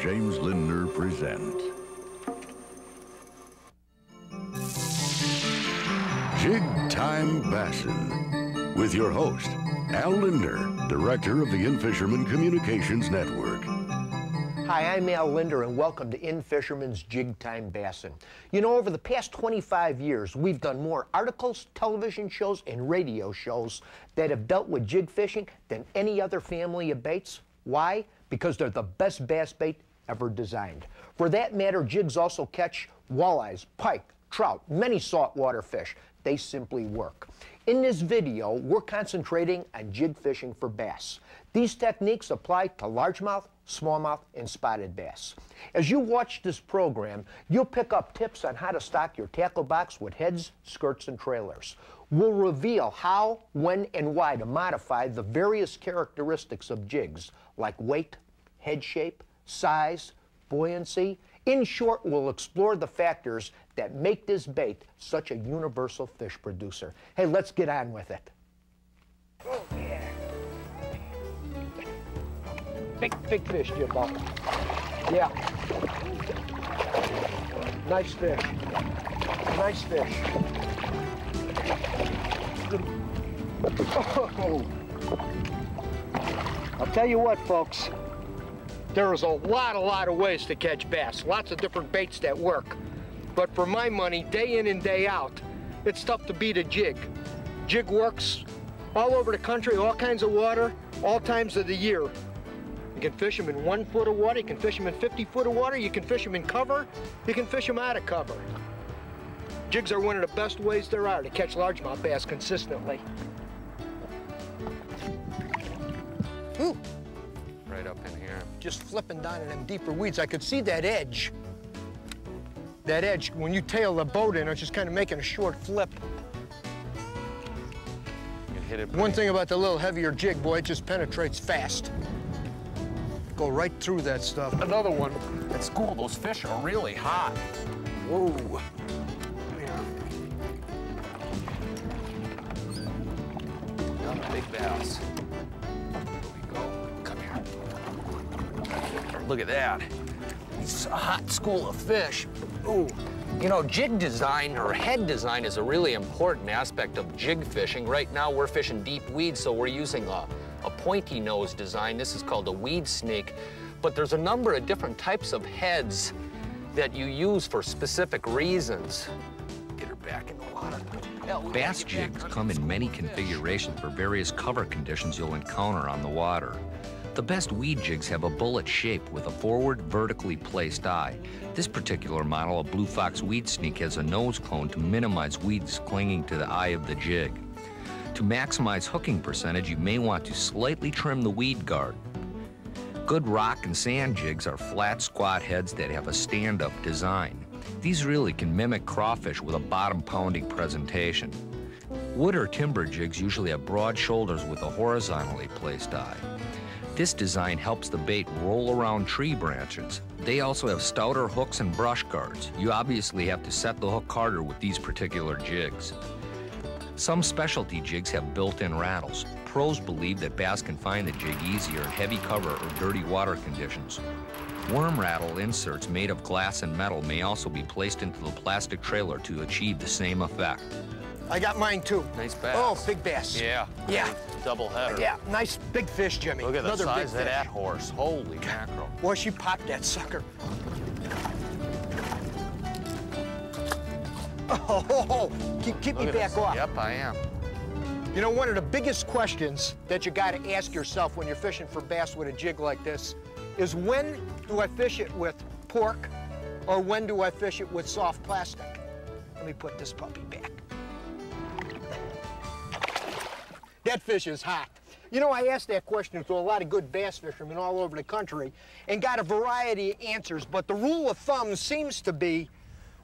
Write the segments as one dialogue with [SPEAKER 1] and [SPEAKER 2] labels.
[SPEAKER 1] James Lindner present Jig Time Bassin with your host, Al Lindner, Director of the In-Fisherman Communications Network.
[SPEAKER 2] Hi, I'm Al Lindner, and welcome to In-Fisherman's Jig Time Bassin. You know, over the past 25 years, we've done more articles, television shows, and radio shows that have dealt with jig fishing than any other family of baits. Why? Because they're the best bass bait ever designed. For that matter, jigs also catch walleyes, pike, trout, many saltwater fish. They simply work. In this video, we're concentrating on jig fishing for bass. These techniques apply to largemouth, smallmouth, and spotted bass. As you watch this program, you'll pick up tips on how to stock your tackle box with heads, skirts, and trailers. We'll reveal how, when, and why to modify the various characteristics of jigs, like weight, head shape, size, buoyancy. In short, we'll explore the factors that make this bait such a universal fish producer. Hey, let's get on with it. Oh, yeah. Big fish, Jimbo. Yeah. Nice fish. Nice fish. Oh. I'll tell you what, folks. There's a lot of ways to catch bass. Lots of different baits that work. But for my money, day in and day out, it's tough to beat a jig. Jig works all over the country, all kinds of water, all times of the year. You can fish them in 1 foot of water, you can fish them in 50 foot of water, you can fish them in cover, you can fish them out of cover. Jigs are one of the best ways there are to catch largemouth bass consistently. Ooh.
[SPEAKER 3] Right up in here.
[SPEAKER 2] Just flipping down in them deeper weeds, I could see that edge. That edge, when you tail the boat in, it's just kind of making a short flip.
[SPEAKER 3] You hit it.
[SPEAKER 2] One thing about the little heavier jig, boy, it just penetrates fast. Go right through that stuff. Another one.
[SPEAKER 3] At school, those fish are really hot.
[SPEAKER 2] Whoa.
[SPEAKER 3] Another big bass. Here we go. Come here. Look at that. It's a hot school of fish. Ooh. You know, jig design or head design is a really important aspect of jig fishing. Right now, we're fishing deep weeds, so we're using a pointy nose design. This is called a weed snake. But there's a number of different types of heads that you use for specific reasons. Get her back in the water.
[SPEAKER 4] Bass jigs come in many configurations for various cover conditions you'll encounter on the water. The best weed jigs have a bullet shape with a forward, vertically placed eye. This particular model, a Blue Fox weed sneak, has a nose cone to minimize weeds clinging to the eye of the jig. To maximize hooking percentage, you may want to slightly trim the weed guard. Good rock and sand jigs are flat, squat heads that have a stand-up design. These really can mimic crawfish with a bottom-pounding presentation. Wood or timber jigs usually have broad shoulders with a horizontally placed eye. This design helps the bait roll around tree branches. They also have stouter hooks and brush guards. You obviously have to set the hook harder with these particular jigs. Some specialty jigs have built-in rattles. Pros believe that bass can find the jig easier in heavy cover or dirty water conditions. Worm rattle inserts made of glass and metal may also be placed into the plastic trailer to achieve the same effect.
[SPEAKER 2] I got mine too.
[SPEAKER 3] Nice bass.
[SPEAKER 2] Oh, big bass.
[SPEAKER 3] Yeah.
[SPEAKER 2] Yeah.
[SPEAKER 3] Double header.
[SPEAKER 2] Yeah, nice big fish, Jimmy.
[SPEAKER 3] Look at
[SPEAKER 2] Another
[SPEAKER 3] the size
[SPEAKER 2] big
[SPEAKER 3] of that
[SPEAKER 2] fish.
[SPEAKER 3] horse. Holy mackerel.
[SPEAKER 2] Boy, she popped that sucker. Oh, keep me back off.
[SPEAKER 3] Yep, I am.
[SPEAKER 2] You know, one of the biggest questions that you got to ask yourself when you're fishing for bass with a jig like this is, when do I fish it with pork, or when do I fish it with soft plastic? Let me put this puppy back. That fish is hot. You know, I asked that question to a lot of good bass fishermen all over the country and got a variety of answers, but the rule of thumb seems to be,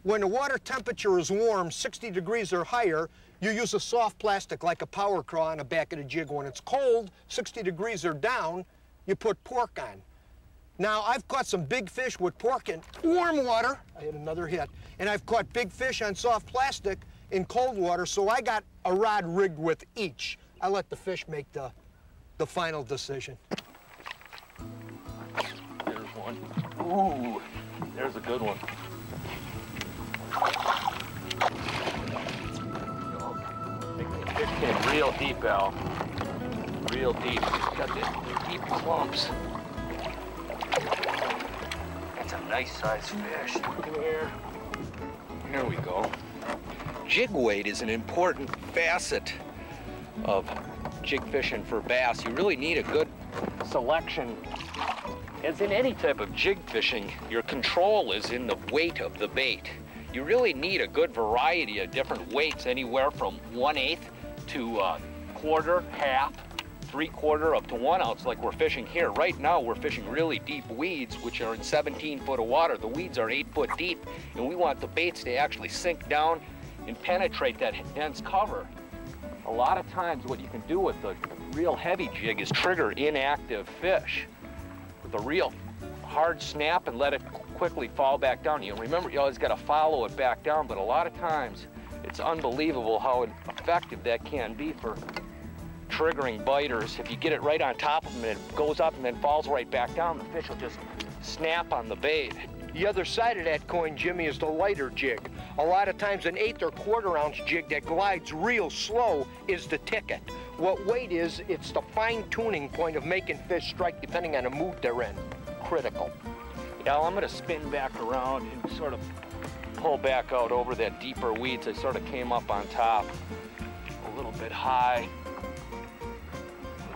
[SPEAKER 2] when the water temperature is warm, 60 degrees or higher, you use a soft plastic like a power craw on the back of the jig. When it's cold, 60 degrees or down, you put pork on. Now, I've caught some big fish with pork in warm water. I had another hit. And I've caught big fish on soft plastic in cold water, so I got a rod rigged with each. I let the fish make the final decision.
[SPEAKER 3] There's one. Ooh, there's a good one. Fish came real deep, Al. Real deep. Got the deep clumps. That's a nice sized fish. Come here. Here we go. Jig weight is an important facet of jig fishing for bass. You really need a good selection. As in any type of jig fishing, your control is in the weight of the bait. You really need a good variety of different weights, anywhere from 1/8 to quarter, half, 3/4 up to 1 ounce like we're fishing here. Right now we're fishing really deep weeds, which are in 17 foot of water. The weeds are 8 foot deep, and we want the baits to actually sink down and penetrate that dense cover. A lot of times what you can do with the real heavy jig is trigger inactive fish with a real hard snap and let it quickly fall back down. You remember, you always got to follow it back down, but a lot of times it's unbelievable how effective that can be for triggering biters. If you get it right on top of them and it goes up and then falls right back down, the fish will just snap on the bait.
[SPEAKER 2] The other side of that coin, Jimmy, is the lighter jig. A lot of times an 1/8 or 1/4 ounce jig that glides real slow is the ticket. What weight is, it's the fine tuning point of making fish strike depending on the mood they're in. Critical.
[SPEAKER 3] Yeah, I'm gonna spin back around and sort of pull back out over that deeper weeds. I sort of came up on top a little bit high.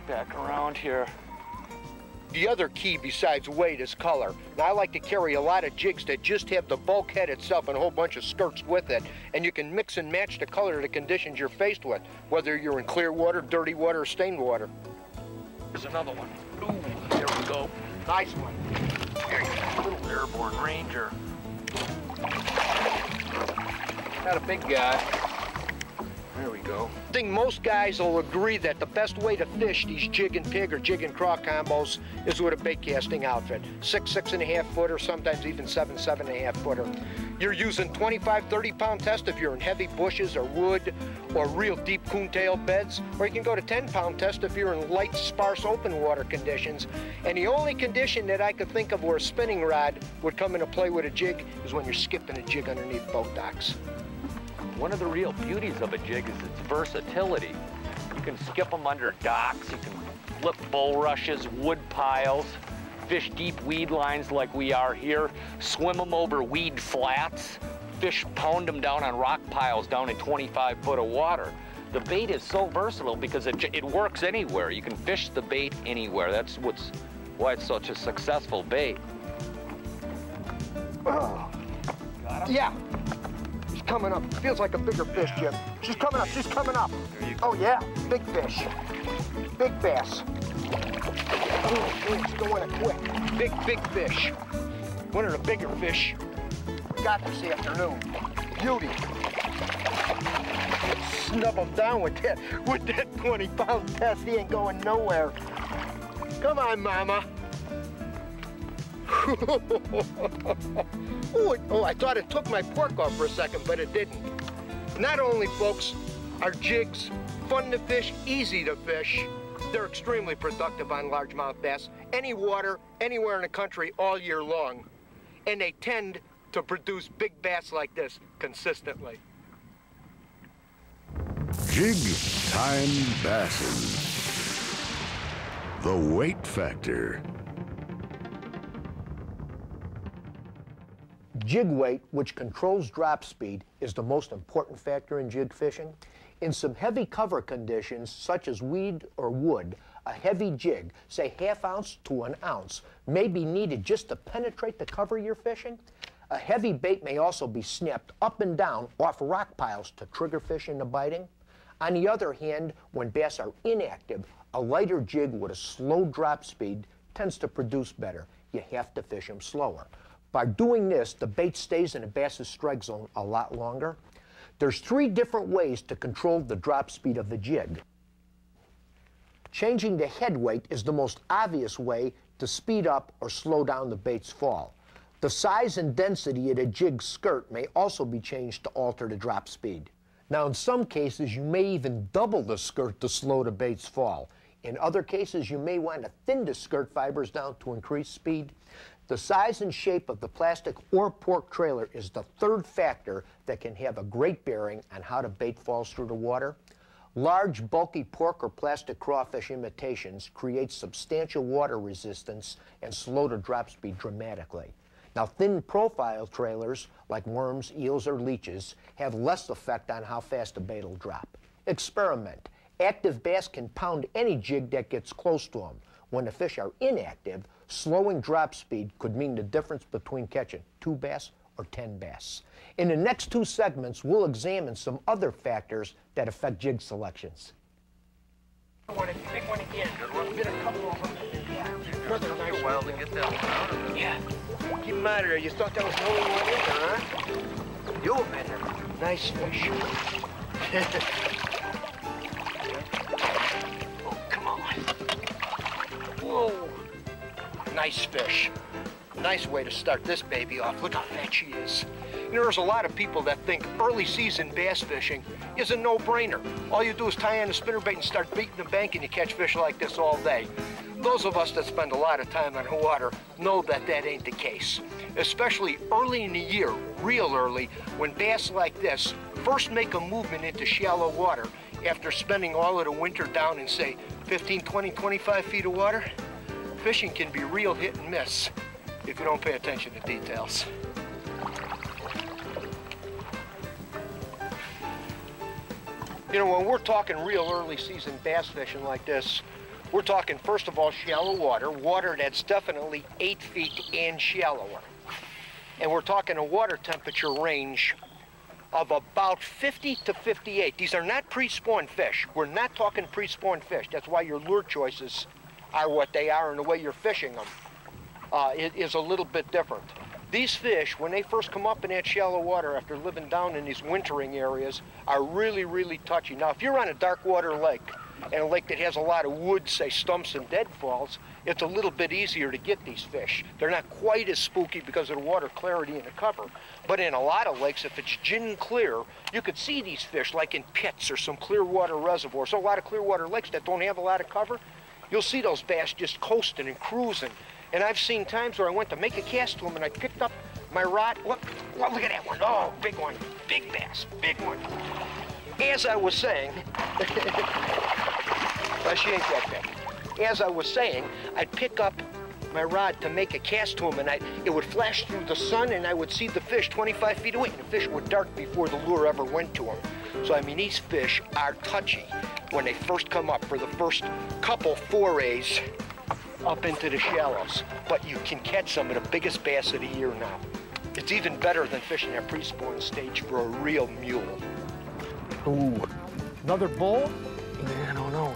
[SPEAKER 3] Back around here.
[SPEAKER 2] The other key besides weight is color. Now I like to carry a lot of jigs that just have the bulkhead itself and a whole bunch of skirts with it, and you can mix and match the color of the conditions you're faced with, whether you're in clear water, dirty water, or stained water.
[SPEAKER 3] There's another one. Ooh, there we go.
[SPEAKER 2] Nice one.
[SPEAKER 3] Here you go, little airborne ranger. Not a big guy. There we go.
[SPEAKER 2] I think most guys will agree that the best way to fish these jig and pig or jig and craw combos is with a bait casting outfit. 6, 6.5 footer, sometimes even 7, 7.5 footer. You're using 25, 30-pound test if you're in heavy bushes or wood or real deep coontail beds, or you can go to 10-pound test if you're in light, sparse, open water conditions. And the only condition that I could think of where a spinning rod would come into play with a jig is when you're skipping a jig underneath boat docks.
[SPEAKER 3] One of the real beauties of a jig is its versatility. You can skip them under docks, you can flip bulrushes, wood piles, fish deep weed lines like we are here, swim them over weed flats, fish pound them down on rock piles down in 25 foot of water. The bait is so versatile because it works anywhere. You can fish the bait anywhere. That's why it's such a successful bait.
[SPEAKER 2] Oh.
[SPEAKER 3] Got him?
[SPEAKER 2] Yeah. Coming up. Feels like a bigger fish, Jim. She's coming up. She's coming up. Oh, yeah. Big fish. Big bass. Oh, she's going quick. Big fish. One of the bigger fish we got this afternoon. Beauty. Snub him down with that 20-pound test. He ain't going nowhere. Come on, Mama. Oh, I thought it took my pork off for a second, but it didn't. Not only, folks, are jigs fun to fish, easy to fish, they're extremely productive on largemouth bass, any water, anywhere in the country, all year long. And they tend to produce big bass like this consistently.
[SPEAKER 1] Jig Time Bassin. The weight factor.
[SPEAKER 2] Jig weight, which controls drop speed, is the most important factor in jig fishing. In some heavy cover conditions, such as weed or wood, a heavy jig, say 1/2 ounce to 1 ounce, may be needed just to penetrate the cover you're fishing. A heavy bait may also be snapped up and down off rock piles to trigger fish into biting. On the other hand, when bass are inactive, a lighter jig with a slow drop speed tends to produce better. You have to fish them slower. By doing this, the bait stays in a bass's strike zone a lot longer. There's 3 different ways to control the drop speed of the jig. Changing the head weight is the most obvious way to speed up or slow down the bait's fall. The size and density of the jig skirt may also be changed to alter the drop speed. Now, in some cases, you may even double the skirt to slow the bait's fall. In other cases, you may want to thin the skirt fibers down to increase speed. The size and shape of the plastic or pork trailer is the third factor that can have a great bearing on how the bait falls through the water. Large, bulky pork or plastic crawfish imitations create substantial water resistance and slow the drop speed dramatically. Now, thin profile trailers, like worms, eels, or leeches, have less effect on how fast the bait will drop. Experiment. Active bass can pound any jig that gets close to them. When the fish are inactive, slowing drop speed could mean the difference between catching 2 bass or 10 bass. In the next 2 segments, we'll examine some other factors that affect jig selections.
[SPEAKER 3] Big one again. Get a couple of them. Another nice while to get that one out of there. Yeah. Keep in mind, you thought that was the only one in there, huh? You admit it. Nice fish. Oh, come on. Whoa. Nice fish. Nice way to start this baby off. Look how fat she is. You know, there's a lot of people that think early season bass fishing is a no-brainer. All you do is tie on a spinnerbait and start beating the bank and you catch fish like this all day. Those of us that spend a lot of time on the water know that that ain't the case. Especially early in the year, real early, when bass like this first make a movement into shallow water after spending all of the winter down in, say, 15, 20, 25 feet of water. Fishing can be real hit and miss if you don't pay attention to details. You know, when we're talking real early season bass fishing like this, we're talking, first of all, shallow water, water that's definitely 8 feet and shallower. And we're talking a water temperature range of about 50 to 58. These are not pre-spawn fish. We're not talking pre-spawn fish. That's why your lure choices are what they are, and the way you're fishing them is a little bit different. These fish, when they first come up in that shallow water after living down in these wintering areas, are really, really touchy. Now, if you're on a dark water lake, and a lake that has a lot of wood, say stumps and deadfalls, it's a little bit easier to get these fish. They're not quite as spooky because of the water clarity in the cover. But in a lot of lakes, if it's gin clear, you could see these fish like in pits or some clear water reservoirs. So a lot of clear water lakes that don't have a lot of cover, you'll see those bass just coasting and cruising. And I've seen times where I went to make a cast to them and I picked up my rod. Look at that one. Oh, big one. Big bass. Big one. As I was saying, well, she ain't that big. As I was saying, I'd pick up my rod to make a cast to him, and it would flash through the sun, and I would see the fish 25 feet away, and the fish would dart before the lure ever went to him. So, I mean, these fish are touchy when they first come up for the first couple forays up into the shallows. But you can catch some of the biggest bass of the year now. It's even better than fishing that pre-spawn stage for a real mule.
[SPEAKER 2] Ooh, another bull?
[SPEAKER 3] Yeah, I don't know.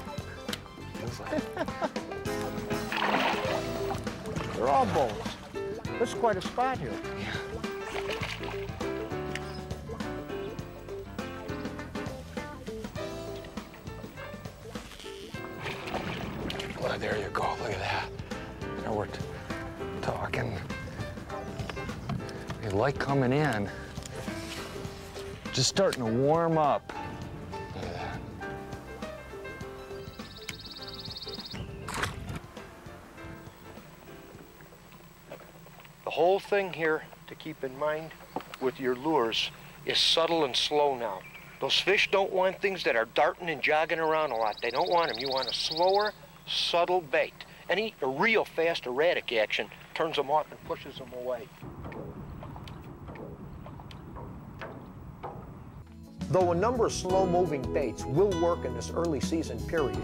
[SPEAKER 2] They're all bulls. This is quite a spot here.
[SPEAKER 3] Well, there you go. Look at that. Now we're talking. They like coming in. Just starting to warm up. Look at that. The whole thing here to keep in mind with your lures is subtle and slow now. Those fish don't want things that are darting and jogging around a lot. They don't want them. You want a slower, subtle bait. Any real fast, erratic action turns them off and pushes them away.
[SPEAKER 2] Though a number of slow-moving baits will work in this early season period,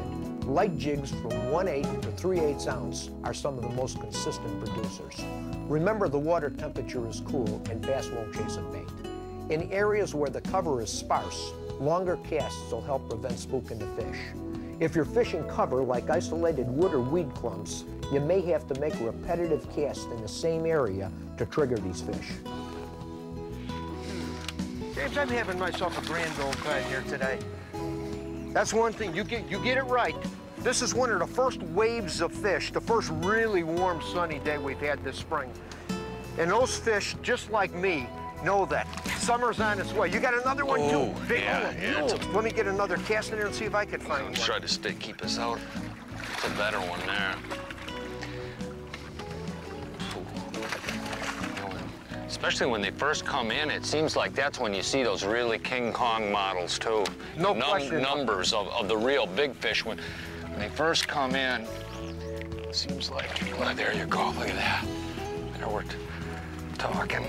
[SPEAKER 2] light jigs from 1/8 to 3/8 ounce are some of the most consistent producers. Remember, the water temperature is cool and bass won't chase a bait. In areas where the cover is sparse, longer casts will help prevent spooking the fish. If you're fishing cover like isolated wood or weed clumps, you may have to make a repetitive cast in the same area to trigger these fish.
[SPEAKER 3] James, I'm having myself a grand old time here today. That's one thing, you get it right. This is one of the first waves of fish, the first really warm, sunny day we've had this spring. And those fish, just like me, know that summer's on its way. You got another one too? Big one. Let me get another cast in there and see if I can find one.
[SPEAKER 5] Try to keep us out. It's a better one there.
[SPEAKER 3] Especially when they first come in, it seems like that's when you see those really King Kong models, too.
[SPEAKER 2] No question.
[SPEAKER 3] Numbers of the real big fish. When they first come in, it seems like, well, there you go, look at that. There we're talking.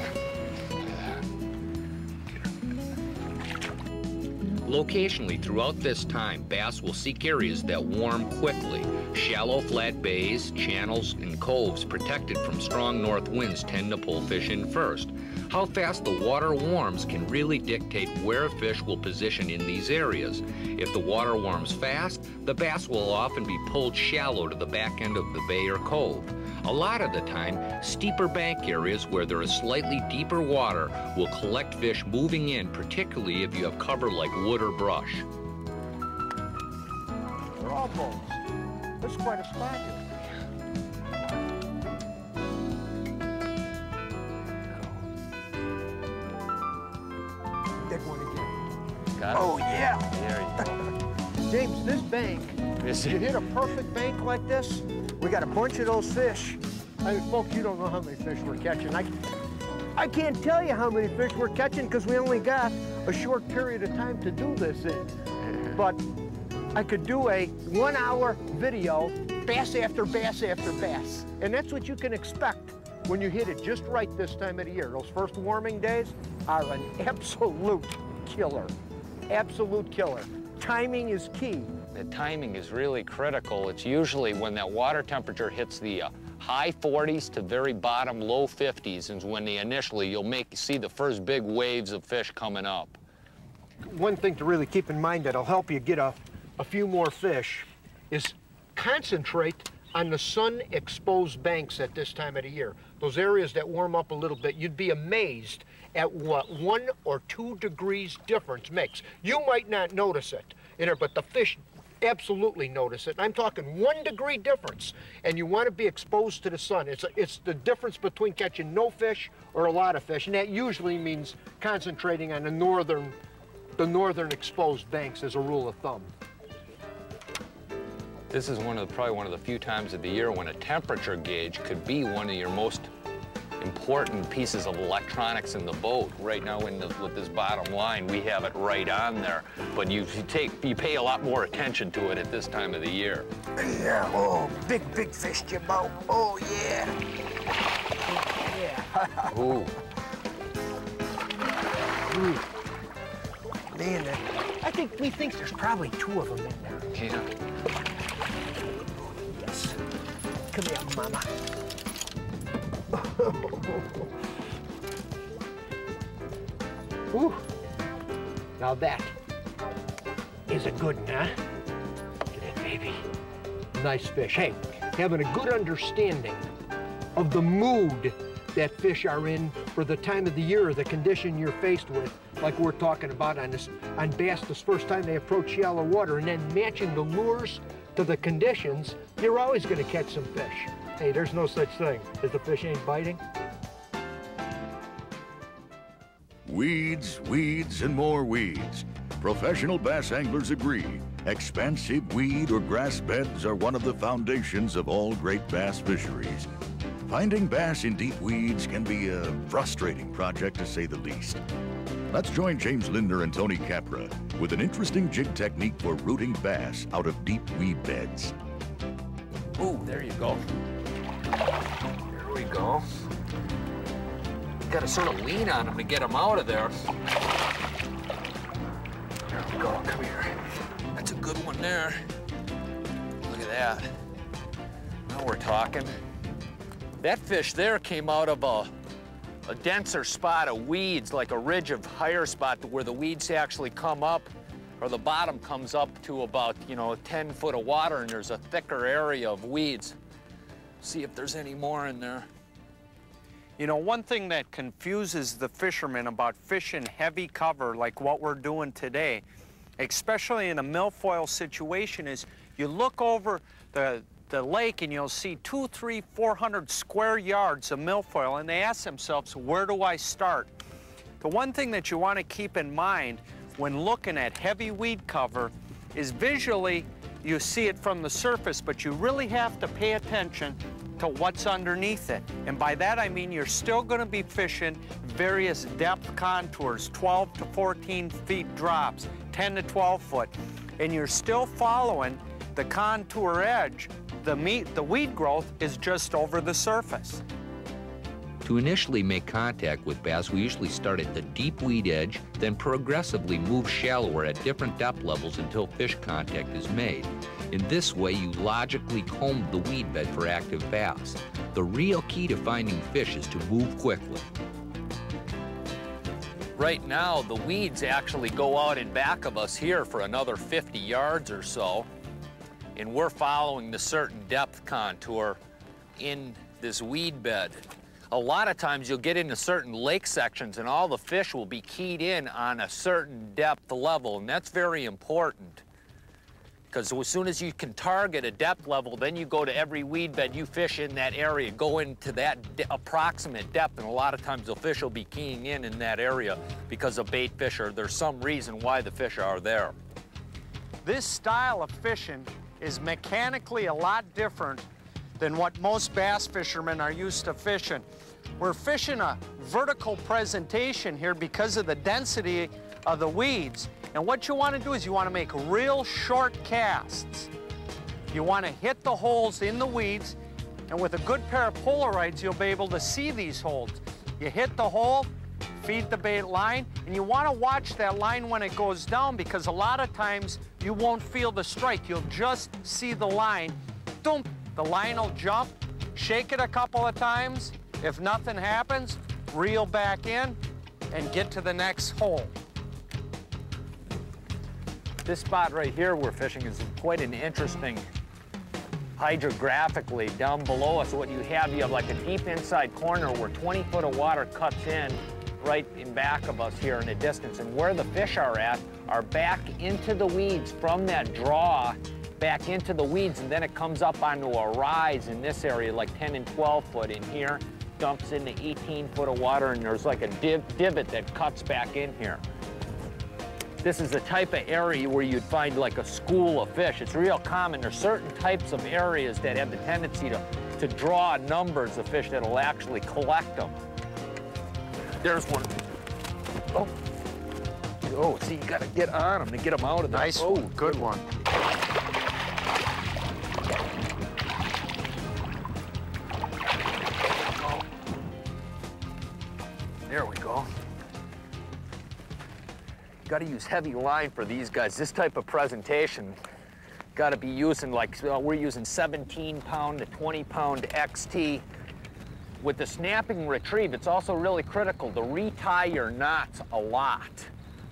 [SPEAKER 4] Locationally, throughout this time, bass will seek areas that warm quickly. Shallow, flat bays, channels, and coves protected from strong north winds tend to pull fish in first. How fast the water warms can really dictate where fish will position in these areas. If the water warms fast, the bass will often be pulled shallow to the back end of the bay or cove. A lot of the time, steeper bank areas where there is slightly deeper water will collect fish moving in, particularly if you have cover like wood or brush.
[SPEAKER 2] They're all bones. This is quite a spot here. Big one again.
[SPEAKER 3] Got it?
[SPEAKER 2] Oh, yeah.
[SPEAKER 3] There you go.
[SPEAKER 2] James, this bank, you hit a perfect bank like this, we got a bunch of those fish. I mean, folks, you don't know how many fish we're catching. I can't tell you how many fish we're catching because we only got a short period of time to do this in. But I could do a 1 hour video, bass after bass after bass. And that's what you can expect when you hit it just right this time of the year. Those first warming days are an absolute killer. Absolute killer. Timing is key.
[SPEAKER 3] The timing is really critical. It's usually when that water temperature hits the high 40s to very bottom low 50s is when you'll see the first big waves of fish coming up.
[SPEAKER 2] One thing to really keep in mind that'll help you get a few more fish is concentrate on the sun-exposed banks at this time of the year. Those areas that warm up a little bit, you'd be amazed at what 1 or 2 degrees difference makes. You might not notice it, but the fish absolutely notice it. And I'm talking 1 degree difference, and you want to be exposed to the sun. It's the difference between catching no fish or a lot of fish, and that usually means concentrating on the northern exposed banks as a rule of thumb.
[SPEAKER 3] This is probably one of the few times of the year when a temperature gauge could be one of your most important pieces of electronics in the boat. Right now with this bottom line, we have it right on there, but you pay a lot more attention to it at this time of the year.
[SPEAKER 2] Yeah, oh, big fish, Jimbo. Oh, yeah. Yeah.
[SPEAKER 3] Ooh.
[SPEAKER 2] Ooh. Man, we think there's probably 2 of them in there.
[SPEAKER 3] Yeah.
[SPEAKER 2] Yes. Come here, Mama. Ooh. Now that is a good one, huh? Look at that, baby. Nice fish. Hey, having a good understanding of the mood that fish are in for the time of the year or the condition you're faced with, like we're talking about on bass this first time they approach shallow water, and then matching the lures to the conditions, you're always going to catch some fish. Hey, there's no such thing as the fish ain't biting.
[SPEAKER 1] Weeds, weeds, and more weeds. Professional bass anglers agree. Expansive weed or grass beds are one of the foundations of all great bass fisheries. Finding bass in deep weeds can be a frustrating project, to say the least. Let's join James Linder and Tony Capra with an interesting jig technique for rooting bass out of deep weed beds.
[SPEAKER 3] Ooh, there you go. There we go. Got to sort of lean on them to get them out of there. There we go, come here. That's a good one there. Look at that. Now we're talking. That fish there came out of a denser spot of weeds, like a ridge of higher spot where the weeds actually come up, or the bottom comes up to about, 10 foot of water, and there's a thicker area of weeds. See if there's any more in there.
[SPEAKER 5] One thing that confuses the fishermen about fishing heavy cover like what we're doing today, especially in a milfoil situation, is you look over the lake and you'll see 200, 300, 400 square yards of milfoil, and they ask themselves, where do I start? The one thing that you want to keep in mind when looking at heavy weed cover is visually you see it from the surface, but you really have to pay attention to what's underneath it. And by that I mean you're still going to be fishing various depth contours, 12 to 14 feet drops, 10 to 12 foot, and you're still following the contour edge. The weed growth is just over the surface.
[SPEAKER 4] To initially make contact with bass, we usually start at the deep weed edge, then progressively move shallower at different depth levels until fish contact is made. In this way, you logically comb the weed bed for active bass. The real key to finding fish is to move quickly. Right now, the weeds actually go out in back of us here for another 50 yards or so, and we're following the certain depth contour in this weed bed. A lot of times you'll get into certain lake sections and all the fish will be keyed in on a certain depth level, and that's very important. Because as soon as you can target a depth level, then you go to every weed bed you fish in that area, go into that approximate depth, and a lot of times the fish will be keying in that area because of bait fish, or there's some reason why the fish are there.
[SPEAKER 5] This style of fishing is mechanically a lot different than what most bass fishermen are used to fishing. We're fishing a vertical presentation here because of the density of the weeds. And what you want to do is you want to make real short casts. You want to hit the holes in the weeds, and with a good pair of Polaroids, you'll be able to see these holes. You hit the hole, feed the bait line, and you want to watch that line when it goes down, because a lot of times you won't feel the strike. You'll just see the line. Boom, the line will jump, shake it a couple of times. If nothing happens, reel back in and get to the next hole.
[SPEAKER 3] This spot right here we're fishing is quite an interesting hydrographically. Down below us, what you have like a deep inside corner where 20 foot of water cuts in right in back of us here in the distance. And where the fish are at are back into the weeds from that draw, back into the weeds, and then it comes up onto a rise in this area, like 10 and 12 foot in here, dumps into 18 foot of water, and there's like a divot that cuts back in here. This is the type of area where you'd find like a school of fish. It's real common. There's certain types of areas that have the tendency to draw numbers of fish that'll actually collect them. There's one. Oh. Oh, see, you gotta get on them to get them out of there.
[SPEAKER 5] Nice.
[SPEAKER 3] Oh,
[SPEAKER 5] good one.
[SPEAKER 3] There we go. Got to use heavy line for these guys. This type of presentation, got to be using like, we're using 17-pound to 20-pound XT. With the snapping retrieve, it's also really critical to retie your knots a lot,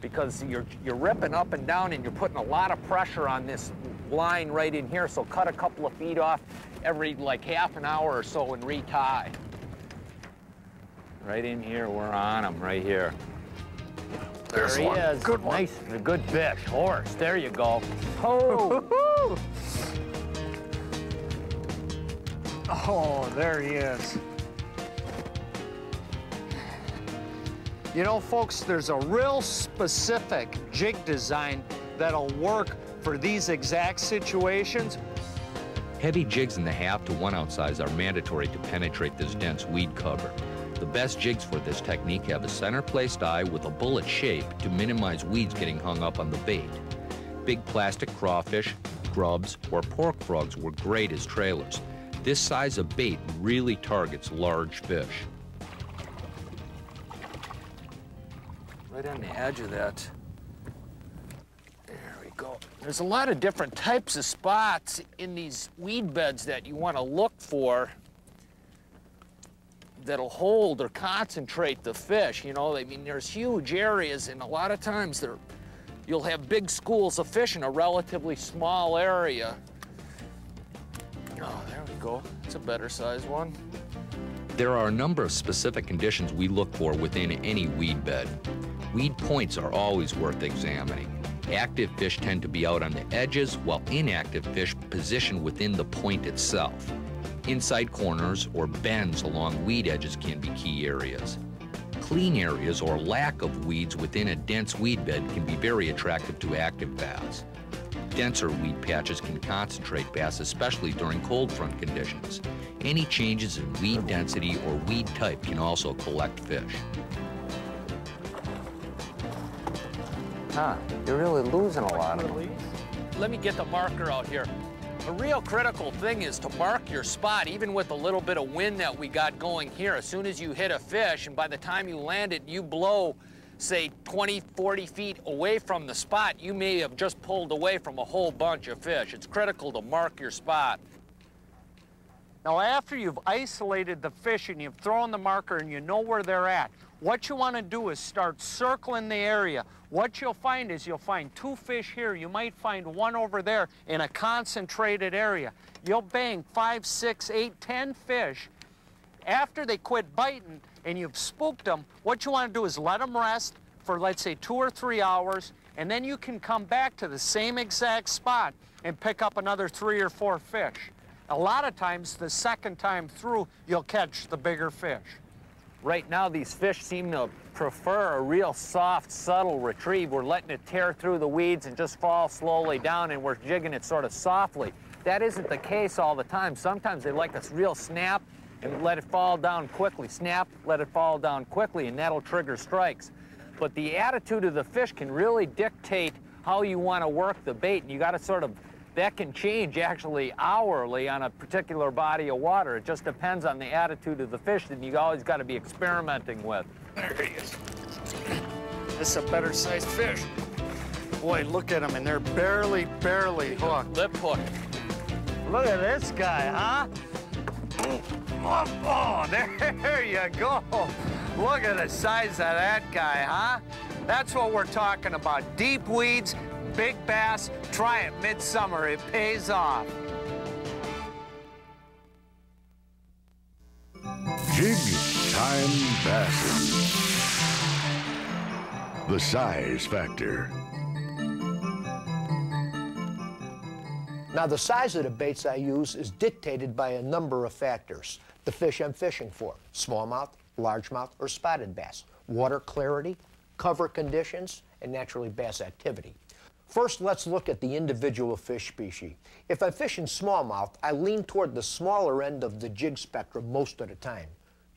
[SPEAKER 3] because you're ripping up and down and you're putting a lot of pressure on this line right in here. So cut a couple of feet off every like half an hour or so and retie. Right in here, we're on them right here. There he is.
[SPEAKER 5] Good one.
[SPEAKER 3] Nice, a good fish. Horse, there you go. Oh!
[SPEAKER 5] Oh, there he is. You know, folks, there's a real specific jig design that'll work for these exact situations.
[SPEAKER 4] Heavy jigs in the 1/2 to 1 ounce size are mandatory to penetrate this dense weed cover. The best jigs for this technique have a center-placed eye with a bullet shape to minimize weeds getting hung up on the bait. Big plastic crawfish, grubs, or pork frogs were great as trailers. This size of bait really targets large fish.
[SPEAKER 3] Right on the edge of that. There we go. There's a lot of different types of spots in these weed beds that you want to look for that'll hold or concentrate the fish. You know, I mean, there's huge areas, and a lot of times you'll have big schools of fish in a relatively small area. Oh, there we go. It's a better sized one.
[SPEAKER 4] There are a number of specific conditions we look for within any weed bed. Weed points are always worth examining. Active fish tend to be out on the edges, while inactive fish position within the point itself. Inside corners or bends along weed edges can be key areas. Clean areas or lack of weeds within a dense weed bed can be very attractive to active bass. denser weed patches can concentrate bass, especially during cold front conditions. Any changes in weed density or weed type can also collect fish.
[SPEAKER 3] Huh, you're really losing a lot of them.
[SPEAKER 5] Let me get the marker out here. A real critical thing is to mark your spot, even with a little bit of wind that we got going here. As soon as you hit a fish, and by the time you land it, you blow, say, 20, 40 feet away from the spot, you may have just pulled away from a whole bunch of fish. It's critical to mark your spot. Now, after you've isolated the fish and you've thrown the marker and you know where they're at, what you want to do is start circling the area. What you'll find is you'll find 2 fish here. You might find 1 over there in a concentrated area. You'll bang 5, 6, 8, 10 fish. After they quit biting and you've spooked them, what you want to do is let them rest for, let's say, 2 or 3 hours, and then you can come back to the same exact spot and pick up another 3 or 4 fish. A lot of times, the second time through, you'll catch the bigger fish. Right now, these fish seem to prefer a real soft, subtle retrieve. We're letting it tear through the weeds and just fall slowly down, and we're jigging it sort of softly. That isn't the case all the time. Sometimes they like a real snap and let it fall down quickly. Snap, let it fall down quickly, and that'll trigger strikes. But the attitude of the fish can really dictate how you want to work the bait, and you got to sort of, that can change actually hourly on a particular body of water. It just depends on the attitude of the fish that you always got to be experimenting with. There he is. This is a better sized fish. Boy, look at them, and they're barely hooked. Lip hook. Look at this guy, huh? Oh, there you go. Look at the size of that guy, huh? That's what we're talking about. Deep weeds, big bass. Try it midsummer. It pays off.
[SPEAKER 1] Jig Time Bassin. The size factor.
[SPEAKER 2] Now, the size of the baits I use is dictated by a number of factors. The fish I'm fishing for, smallmouth, largemouth, or spotted bass, water clarity, cover conditions, and naturally bass activity. First, let's look at the individual fish species. If I'm fishing smallmouth, I lean toward the smaller end of the jig spectrum most of the time.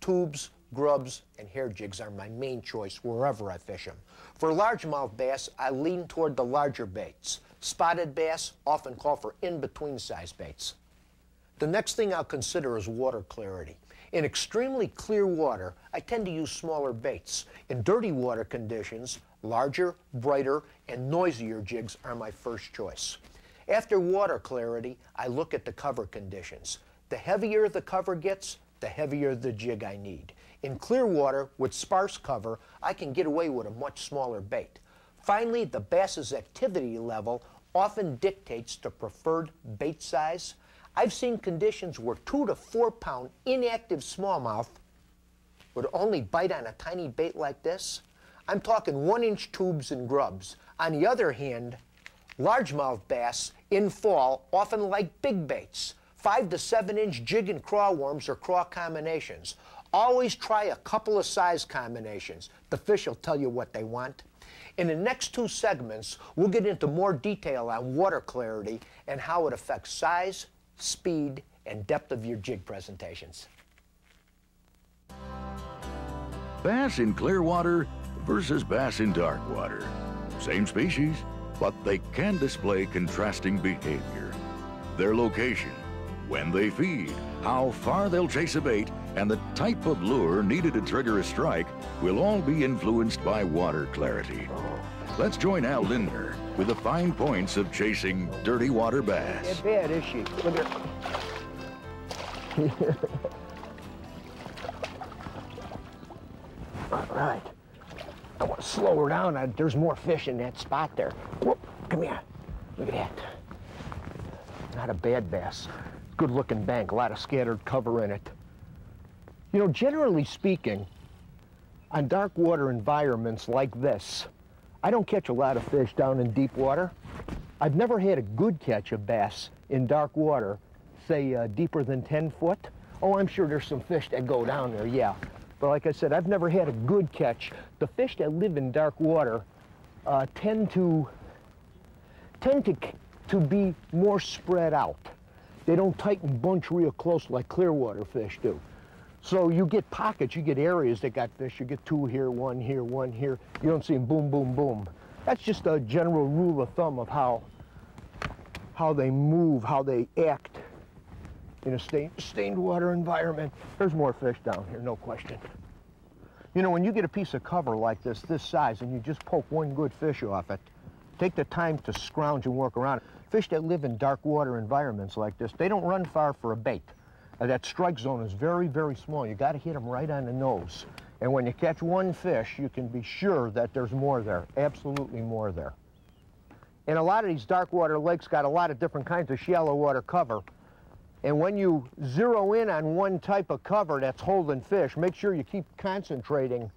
[SPEAKER 2] Tubes, grubs, and hair jigs are my main choice wherever I fish them. For largemouth bass, I lean toward the larger baits. Spotted bass often call for in-between size baits. The next thing I'll consider is water clarity. In extremely clear water, I tend to use smaller baits. In dirty water conditions, larger, brighter, and noisier jigs are my first choice. After water clarity, I look at the cover conditions. The heavier the cover gets, the heavier the jig I need. In clear water with sparse cover, I can get away with a much smaller bait. Finally, the bass's activity level often dictates the preferred bait size. I've seen conditions where 2 to 4 pound inactive smallmouth would only bite on a tiny bait like this. I'm talking 1-inch tubes and grubs. On the other hand, largemouth bass in fall often like big baits, 5 to 7-inch jig and craw worms or craw combinations. Always try a couple of size combinations. The fish will tell you what they want. In the next 2 segments, we'll get into more detail on water clarity and how it affects size, speed, and depth of your jig presentations.
[SPEAKER 1] Bass in clear water versus bass in dark water. Same species, but they can display contrasting behavior. Their location, when they feed, how far they'll chase a bait, and the type of lure needed to trigger a strike will all be influenced by water clarity. Let's join Al Lindner with the fine points of chasing dirty water bass.
[SPEAKER 2] Not bad, is she? Look at her. All right. I want to slow her down. There's more fish in that spot there. Whoop, come here. Look at that. Not a bad bass. Good looking bank, a lot of scattered cover in it. You know, generally speaking, on dark water environments like this, I don't catch a lot of fish down in deep water. I've never had a good catch of bass in dark water, say deeper than 10 foot. Oh, I'm sure there's some fish that go down there, yeah. But like I said, I've never had a good catch. The fish that live in dark water tend to to be more spread out. They don't tighten bunch real close like clearwater fish do. So you get pockets, you get areas that got fish. You get two here, one here, one here. You don't see them boom, boom, boom. That's just a general rule of thumb of how they move, how they act in a stained water environment. There's more fish down here, no question. You know, when you get a piece of cover like this size, and you just poke one good fish off it, take the time to scrounge and work around it. Fish that live in dark water environments like this, they don't run far for a bait. That strike zone is very, very small. You got to hit them right on the nose. And when you catch one fish, you can be sure that there's more there, absolutely more there. And a lot of these dark water lakes got a lot of different kinds of shallow water cover. And when you zero in on one type of cover that's holding fish, make sure you keep concentrating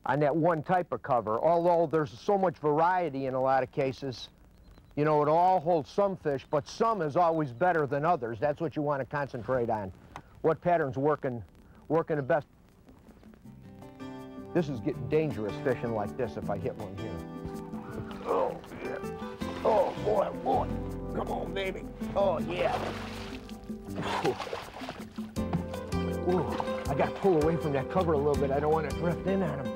[SPEAKER 2] on that one type of cover. Although there's so much variety in a lot of cases, you know, it'll all hold some fish, but some is always better than others. That's what you want to concentrate on. What pattern's working the best. This is getting dangerous fishing like this if I hit one here. Oh, yeah. Oh, boy, boy. Come on, baby. Oh, yeah. Ooh, I got to pull away from that cover a little bit. I don't want to drift in on him.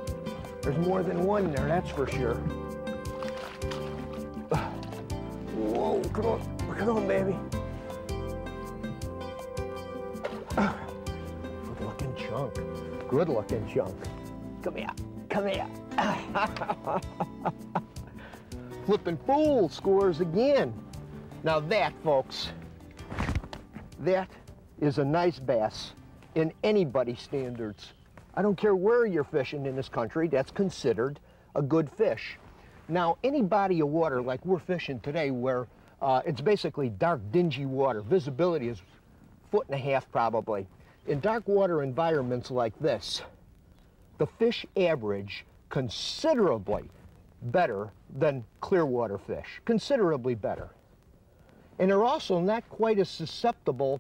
[SPEAKER 2] There's more than one there, that's for sure. Whoa, come on, baby. Good-looking chunk. Good-looking chunk. Come here, come here. Flipping fool scores again. Now that, folks, that is a nice bass in anybody's standards. I don't care where you're fishing in this country, that's considered a good fish. Now, any body of water like we're fishing today where it's basically dark, dingy water, visibility is 1.5 feet probably. In dark water environments like this, the fish average considerably better than clear water fish, considerably better. And they're also not quite as susceptible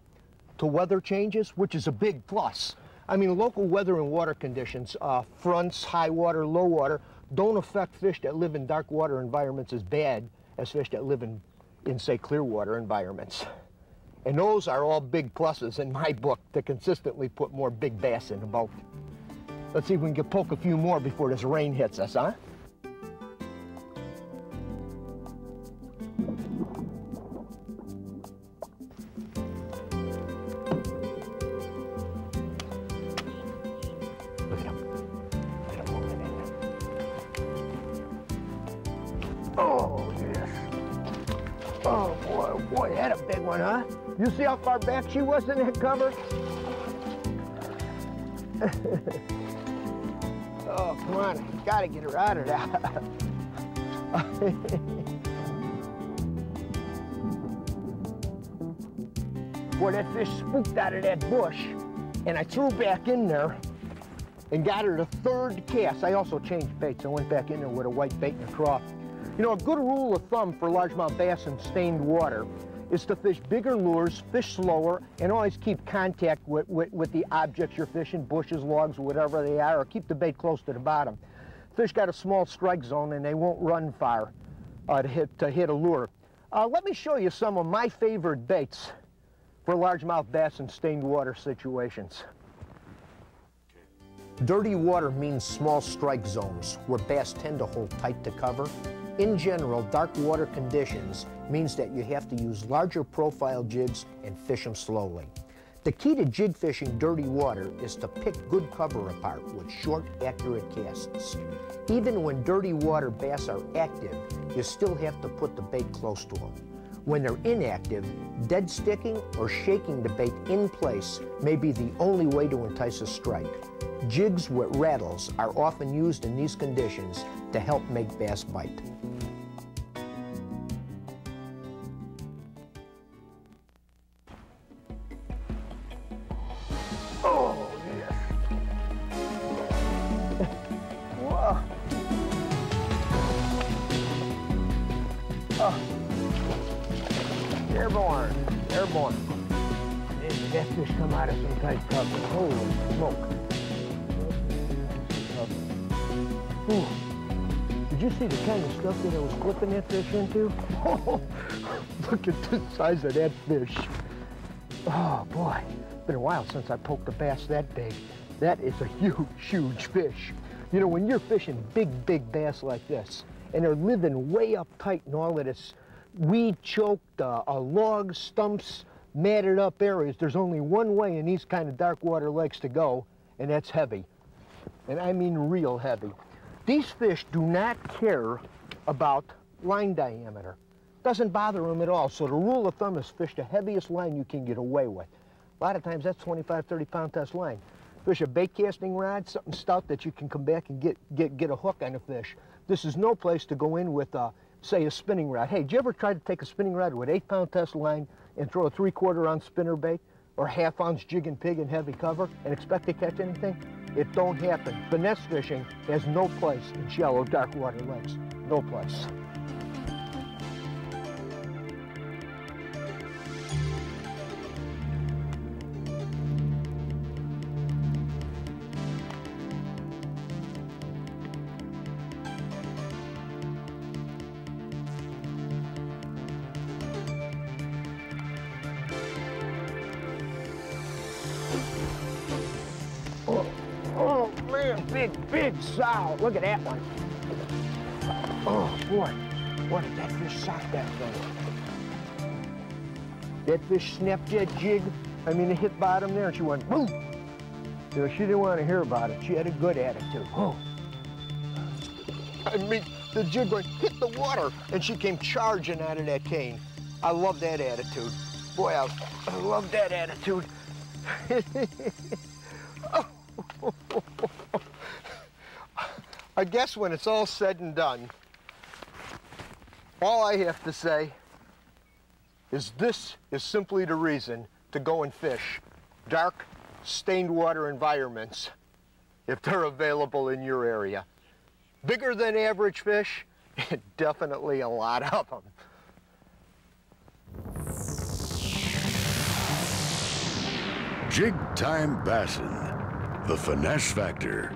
[SPEAKER 2] to weather changes, which is a big plus. I mean, local weather and water conditions, fronts, high water, low water, don't affect fish that live in dark water environments as bad as fish that live in say, clear water environments. And those are all big pluses in my book to consistently put more big bass in the boat. Let's see if we can poke a few more before this rain hits us, huh? Look at him. Look at him moving in there. Oh, yes. Oh, boy, that a big one, huh? You see how far back she was in that cover? Oh, come on, you gotta get her out of that. Boy, that fish spooked out of that bush, and I threw back in there and got her the third cast. I also changed baits. I went back in there with a white bait and a craw. You know, a good rule of thumb for largemouth bass in stained water is to fish bigger lures, fish slower, and always keep contact with the objects you're fishing, bushes, logs, whatever they are, or keep the bait close to the bottom. Fish got a small strike zone and they won't run far to hit a lure. Let me show you some of my favorite baits for largemouth bass in stained water situations. Dirty water means small strike zones where bass tend to hold tight to cover. In general, dark water conditions means that you have to use larger profile jigs and fish them slowly. The key to jig fishing dirty water is to pick good cover apart with short, accurate casts. Even when dirty water bass are active, you still have to put the bait close to them. When they're inactive, dead sticking or shaking the bait in place may be the only way to entice a strike. Jigs with rattles are often used in these conditions to help make bass bite. Oh, yes. Whoa. Oh. Airborne, airborne. Did that fish come out of some tight cover? Holy smoke. Ooh. Did you see the kind of stuff that I was clipping that fish into? Oh, look at the size of that fish. Oh boy, it's been a while since I poked a bass that big. That is a huge, huge fish. You know, when you're fishing big, big bass like this, and they're living way up tight in all of this weed-choked logs, stumps, matted up areas, there's only one way in these kind of dark water lakes to go, and that's heavy. And I mean real heavy. These fish do not care about line diameter. Doesn't bother them at all. So the rule of thumb is fish the heaviest line you can get away with. A lot of times that's 25, 30 pound test line. Fish a bait casting rod, something stout that you can come back and get a hook on a fish. This is no place to go in with, say, a spinning rod. Hey, did you ever try to take a spinning rod with 8 pound test line and throw a 3/4 ounce spinner bait or 1/2 ounce jig and pig in heavy cover and expect to catch anything? It don't happen. Finesse fishing has no place in shallow, dark water lakes. No place. Oh man, big sow. Look at that one. Oh boy, what did that fish sock that thing? That fish snapped that jig. I mean, it hit bottom there and she went boom. You know, she didn't want to hear about it. She had a good attitude. Oh. I mean, the jig went, hit the water, and she came charging out of that cane. I love that attitude. Boy, I love that attitude. I guess when it's all said and done, all I have to say is this is simply the reason to go and fish dark, stained water environments if they're available in your area. Bigger than average fish, and definitely a lot of them.
[SPEAKER 1] Jig Time Bassin, the finesse factor.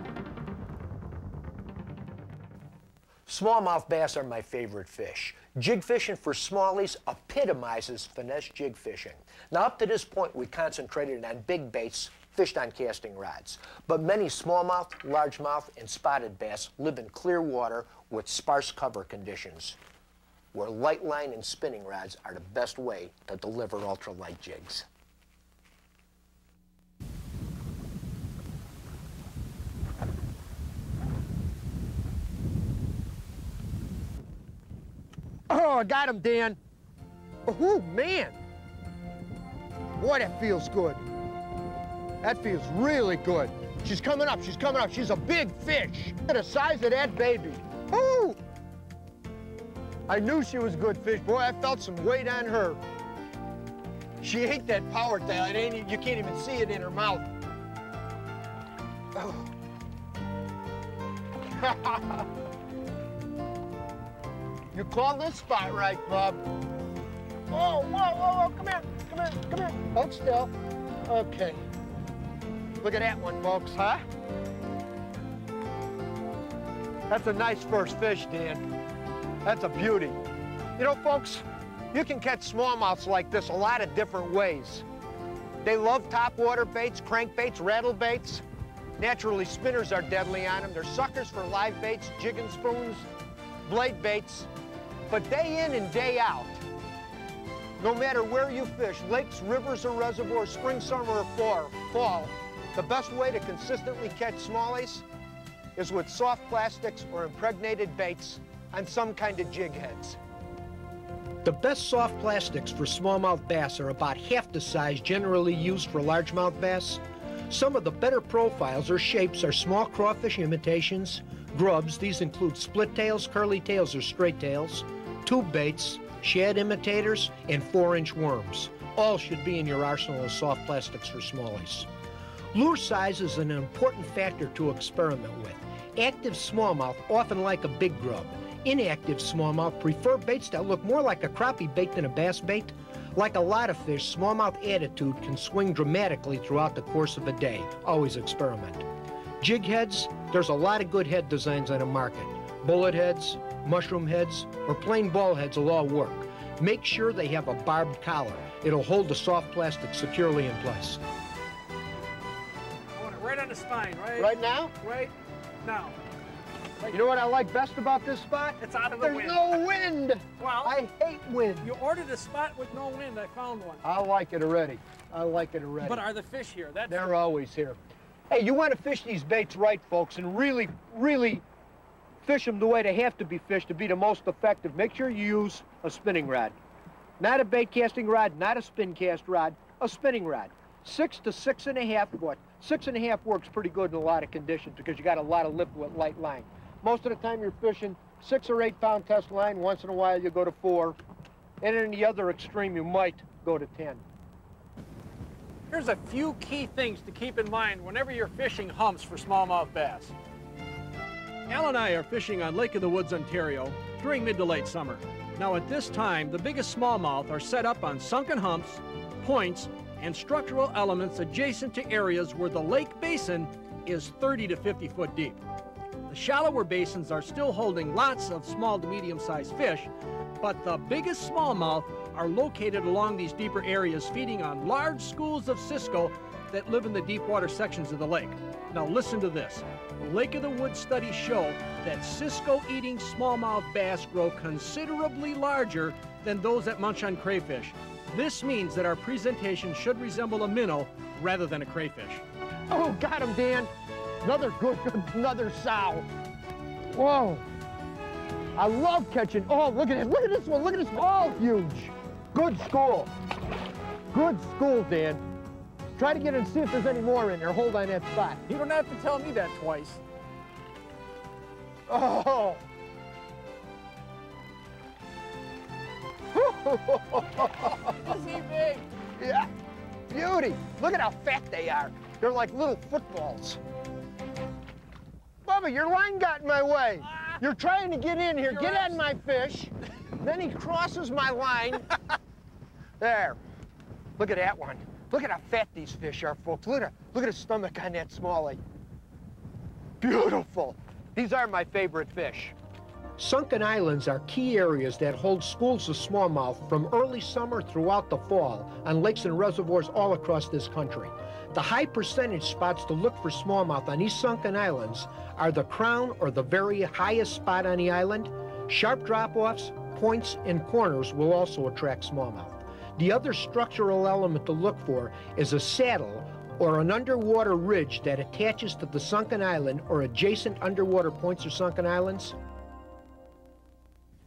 [SPEAKER 2] Smallmouth bass are my favorite fish. Jig fishing for smallies epitomizes finesse jig fishing. Now, up to this point, we concentrated on big baits fished on casting rods. But many smallmouth, largemouth, and spotted bass live in clear water with sparse cover conditions, where light line and spinning rods are the best way to deliver ultralight jigs. Oh, I got him, Dan. Oh, man. Boy, that feels good. That feels really good. She's coming up, she's coming up. She's a big fish. Look at the size of that baby. Woo! I knew she was a good fish. Boy, I felt some weight on her. She ate that power tail. It ain't, you can't even see it in her mouth. Oh. You called this spot right, bub. Oh, whoa, whoa, whoa, come here, come here, come here. Hold still. Okay. Look at that one, folks, huh? That's a nice first fish, Dan. That's a beauty. You know, folks, you can catch smallmouths like this a lot of different ways. They love topwater baits, crankbaits, rattle baits. Naturally, spinners are deadly on them. They're suckers for live baits, jig and spoons, blade baits. But day in and day out, no matter where you fish, lakes, rivers, or reservoirs, spring, summer, or fall, the best way to consistently catch smallies is with soft plastics or impregnated baits on some kind of jig heads. The best soft plastics for smallmouth bass are about half the size generally used for largemouth bass. Some of the better profiles or shapes are small crawfish imitations, grubs. These include split tails, curly tails, or straight tails, tube baits, shad imitators, and 4-inch worms. All should be in your arsenal of soft plastics for smallies. Lure size is an important factor to experiment with. Active smallmouth often like a big grub. Inactive smallmouth prefer baits that look more like a crappie bait than a bass bait. Like a lot of fish, smallmouth attitude can swing dramatically throughout the course of a day. Always experiment. Jig heads, there's a lot of good head designs on the market. Bullet heads, mushroom heads, or plain ball heads will all work. Make sure they have a barbed collar. It'll hold the soft plastic securely in place.
[SPEAKER 6] I want it right on the spine, right?
[SPEAKER 2] Right now?
[SPEAKER 6] Right now.
[SPEAKER 2] You know what I like best about this spot?
[SPEAKER 6] It's out of the wind.
[SPEAKER 2] There's no wind.
[SPEAKER 6] Well,
[SPEAKER 2] I hate wind.
[SPEAKER 6] you ordered a spot with no wind. I found one.
[SPEAKER 2] I like it already. I like it already.
[SPEAKER 6] But are the fish here?
[SPEAKER 2] They're always here. Hey, you want to fish these baits right, folks, and really, really fish them the way they have to be fished to be the most effective. Make sure you use a spinning rod. Not a bait casting rod, not a spin cast rod, a spinning rod. 6 to 6.5 foot. 6.5 works pretty good in a lot of conditions because you got a lot of lift with light line. Most of the time you're fishing 6 or 8 pound test line. Once in a while you go to 4. And in the other extreme you might go to 10.
[SPEAKER 6] Here's a few key things to keep in mind whenever you're fishing humps for smallmouth bass. Al and I are fishing on Lake of the Woods, Ontario during mid to late summer. Now at this time, the biggest smallmouth are set up on sunken humps, points, and structural elements adjacent to areas where the lake basin is 30 to 50 foot deep. The shallower basins are still holding lots of small to medium-sized fish, but the biggest smallmouth are located along these deeper areas, feeding on large schools of cisco that live in the deep water sections of the lake. Now listen to this. Lake of the Woods studies show that cisco-eating smallmouth bass grow considerably larger than those that munch on crayfish. This means that our presentation should resemble a minnow rather than a crayfish.
[SPEAKER 2] Oh, got him, Dan. Another another sow. Whoa. I love catching. Oh, look at it. Look at this one. Look at this one. Oh, huge. Good school. Good school, Dan. Try to get in and see if there's any more in there. Hold on that spot.
[SPEAKER 6] You don't have to tell me that twice.
[SPEAKER 2] Oh.
[SPEAKER 6] Is he big?
[SPEAKER 2] Yeah. Beauty. Look at how fat they are. They're like little footballs. Bubba, your line got in my way. You're trying to get in here. Get on my fish. Then he crosses my line. There. Look at that one. Look at how fat these fish are, folks. Look at the stomach on that smallie. Beautiful. These are my favorite fish. Sunken islands are key areas that hold schools of smallmouth from early summer throughout the fall on lakes and reservoirs all across this country. The high percentage spots to look for smallmouth on these sunken islands are the crown or the very highest spot on the island. Sharp drop-offs, points, and corners will also attract smallmouth. The other structural element to look for is a saddle or an underwater ridge that attaches to the sunken island or adjacent underwater points or sunken islands.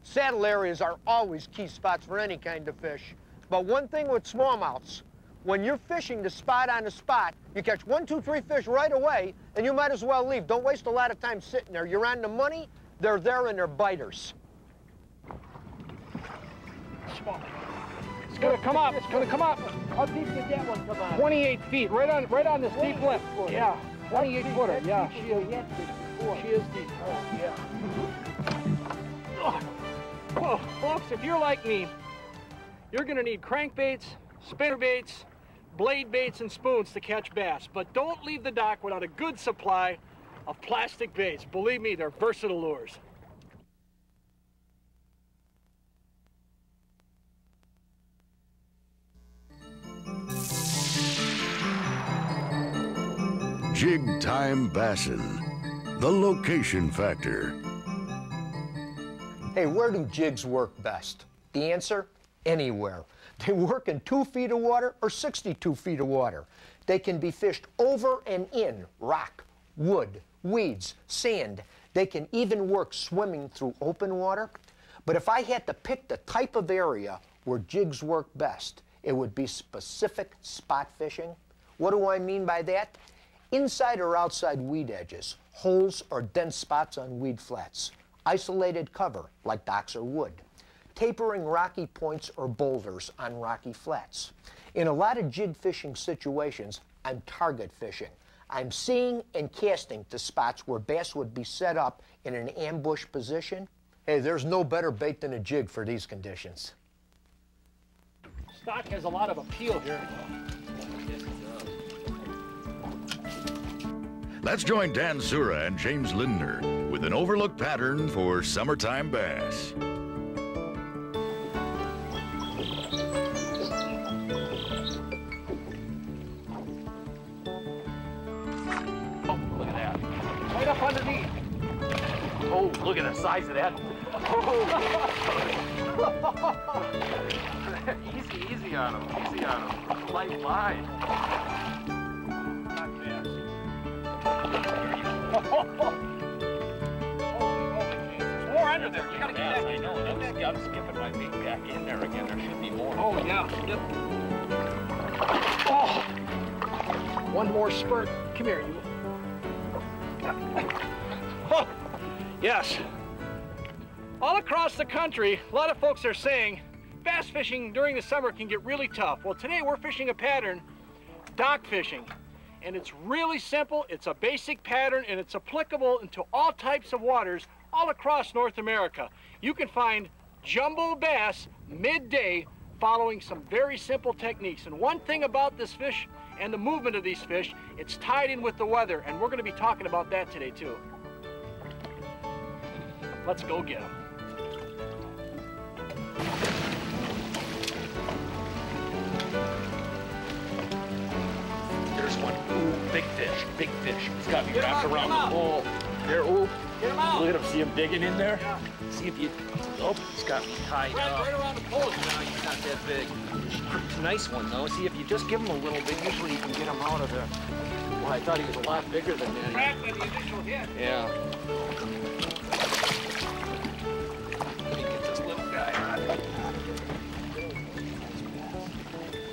[SPEAKER 2] Saddle areas are always key spots for any kind of fish. But one thing with smallmouths, when you're fishing the spot on the spot, you catch 1, 2, 3 fish right away, and you might as well leave. Don't waste a lot of time sitting there. You're on the money, they're there, and they're biters.
[SPEAKER 6] It's gonna come up. It's gonna come up.
[SPEAKER 2] How deep did that one come out?
[SPEAKER 6] 28 feet, right on this deep lip. Yeah, 28 footer. Yeah, she is. She is deep.
[SPEAKER 2] Oh, yeah.
[SPEAKER 6] Oh, folks, if you're like me, you're gonna need crankbaits, spinnerbaits, blade baits, and spoons to catch bass. But don't leave the dock without a good supply of plastic baits. Believe me, they're versatile lures.
[SPEAKER 1] Jig Time Bassin, the location factor.
[SPEAKER 2] Hey, where do jigs work best? The answer, anywhere. They work in 2 feet of water or 62 feet of water. They can be fished over and in rock, wood, weeds, sand. They can even work swimming through open water. But if I had to pick the type of area where jigs work best, it would be specific spot fishing. What do I mean by that? Inside or outside weed edges, holes or dense spots on weed flats, isolated cover like docks or wood, tapering rocky points or boulders on rocky flats. In a lot of jig fishing situations, I'm target fishing. I'm seeing and casting to spots where bass would be set up in an ambush position. Hey, there's no better bait than a jig for these conditions.
[SPEAKER 6] Stock has a lot of appeal here.
[SPEAKER 1] Let's join Dan Sura and James Lindner with with an overlooked pattern for summertime bass.
[SPEAKER 3] Oh, look at that. Right up underneath. Oh, look at the size of that. Easy on him. Easy on him. Light line. Not bad. There's more under there. You gotta get that. I know. I'm skipping my bait back in there again. There should be more.
[SPEAKER 6] Oh, yeah. Yep. Oh! One more spurt. Come here, you. Oh, yes. All across the country, a lot of folks are saying bass fishing during the summer can get really tough. Well, today we're fishing a pattern, dock fishing. And it's really simple. It's a basic pattern, and it's applicable into all types of waters all across North America. You can find jumbo bass midday following some very simple techniques. And one thing about this fish and the movement of these fish, it's tied in with the weather, and we're going to be talking about that today too. Let's go get them.
[SPEAKER 3] There's one. Ooh, big fish, big fish. It's got to be wrapped around the
[SPEAKER 6] out.
[SPEAKER 3] pole. There, ooh.
[SPEAKER 6] Get him out.
[SPEAKER 3] Look at him, see him digging in there?
[SPEAKER 6] Yeah.
[SPEAKER 3] See if you, oh, it's got me tied up.
[SPEAKER 6] Right around the pole.
[SPEAKER 3] No, he's not that big. It's a nice one, though. See, if you just give him a little bit, usually you can get him out of there. Well, I thought he was a lot bigger than that.
[SPEAKER 6] Cracked on the initial hit.
[SPEAKER 3] Yeah. Let me get this little guy on.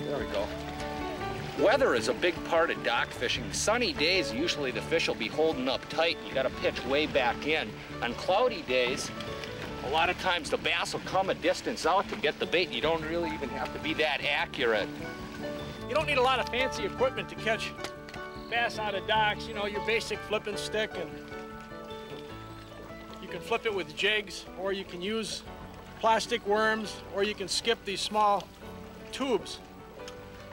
[SPEAKER 3] There we go. Weather is a big part of dock fishing. Sunny days, usually the fish will be holding up tight. You got to pitch way back in. On cloudy days, a lot of times the bass will come a distance out to get the bait. You don't really even have to be that accurate.
[SPEAKER 6] You don't need a lot of fancy equipment to catch bass out of docks. You know, your basic flipping stick, and you can flip it with jigs, or you can use plastic worms, or you can skip these small tubes